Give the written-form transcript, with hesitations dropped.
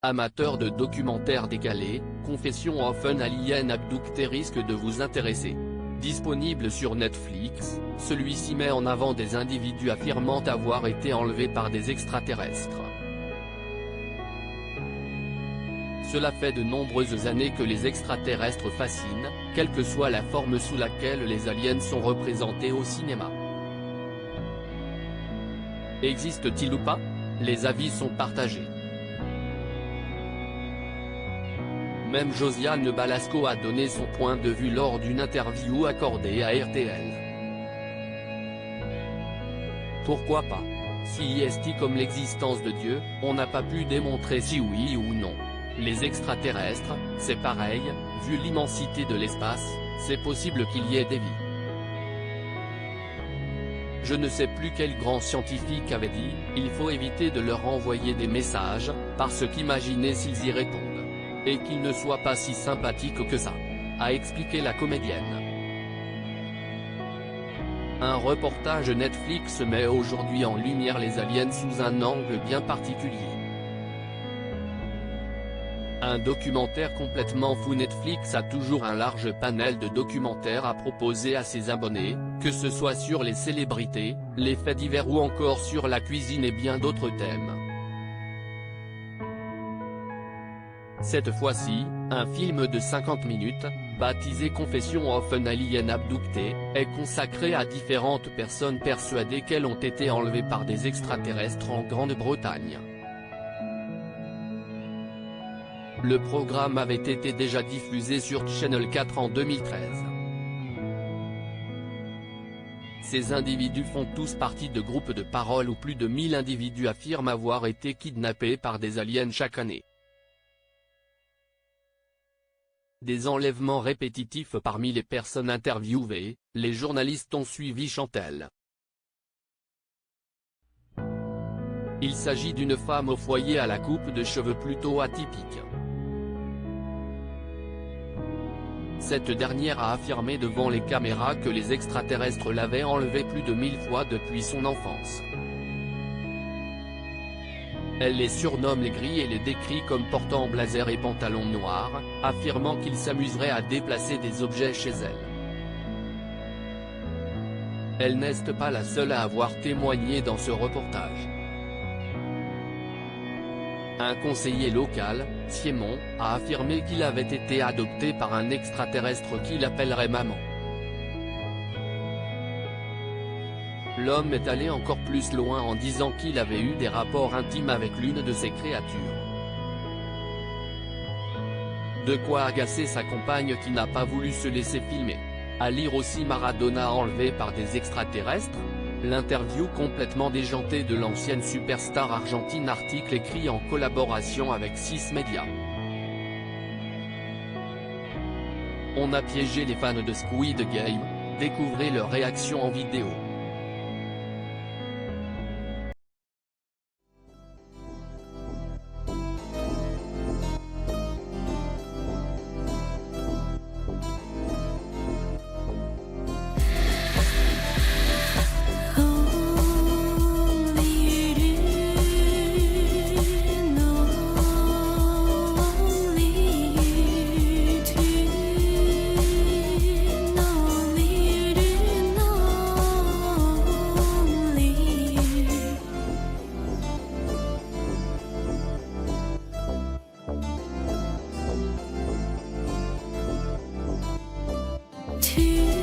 Amateur de documentaires décalés, Confession of an Alien Abductee risque de vous intéresser. Disponible sur Netflix, celui-ci met en avant des individus affirmant avoir été enlevés par des extraterrestres. Cela fait de nombreuses années que les extraterrestres fascinent, quelle que soit la forme sous laquelle les aliens sont représentés au cinéma. Existe-t-il ou pas? Les avis sont partagés. Même Josiane Balasco a donné son point de vue lors d'une interview accordée à RTL. Pourquoi pas? Si est comme l'existence de Dieu, on n'a pas pu démontrer si oui ou non. Les extraterrestres, c'est pareil, vu l'immensité de l'espace, c'est possible qu'il y ait des vies. Je ne sais plus quel grand scientifique avait dit, il faut éviter de leur envoyer des messages, parce qu'imaginez s'ils y répondent. Et qu'ils ne soient pas si sympathiques que ça, a expliqué la comédienne. Un reportage Netflix met aujourd'hui en lumière les aliens sous un angle bien particulier. Un documentaire complètement fou. Netflix a toujours un large panel de documentaires à proposer à ses abonnés, que ce soit sur les célébrités, les faits divers ou encore sur la cuisine et bien d'autres thèmes. Cette fois-ci, un film de 50 minutes, baptisé Confession of an Alien Abductee, est consacré à différentes personnes persuadées qu'elles ont été enlevées par des extraterrestres en Grande-Bretagne. Le programme avait été déjà diffusé sur Channel 4 en 2013. Ces individus font tous partie de groupes de parole où plus de 1000 individus affirment avoir été kidnappés par des aliens chaque année. Des enlèvements répétitifs parmi les personnes interviewées, les journalistes ont suivi Chantal. Il s'agit d'une femme au foyer à la coupe de cheveux plutôt atypique. Cette dernière a affirmé devant les caméras que les extraterrestres l'avaient enlevée plus de 1000 fois depuis son enfance. Elle les surnomme les gris et les décrit comme portant blazer et pantalon noir, affirmant qu'ils s'amuseraient à déplacer des objets chez elle. Elle n'est pas la seule à avoir témoigné dans ce reportage. Un conseiller local, Siemon, a affirmé qu'il avait été adopté par un extraterrestre qu'il appellerait maman. L'homme est allé encore plus loin en disant qu'il avait eu des rapports intimes avec l'une de ces créatures. De quoi agacer sa compagne qui n'a pas voulu se laisser filmer. À lire aussi Maradona enlevé par des extraterrestres. L'interview complètement déjantée de l'ancienne superstar argentine, article écrit en collaboration avec 6 médias. On a piégé les fans de Squid Game, découvrez leur réaction en vidéo. To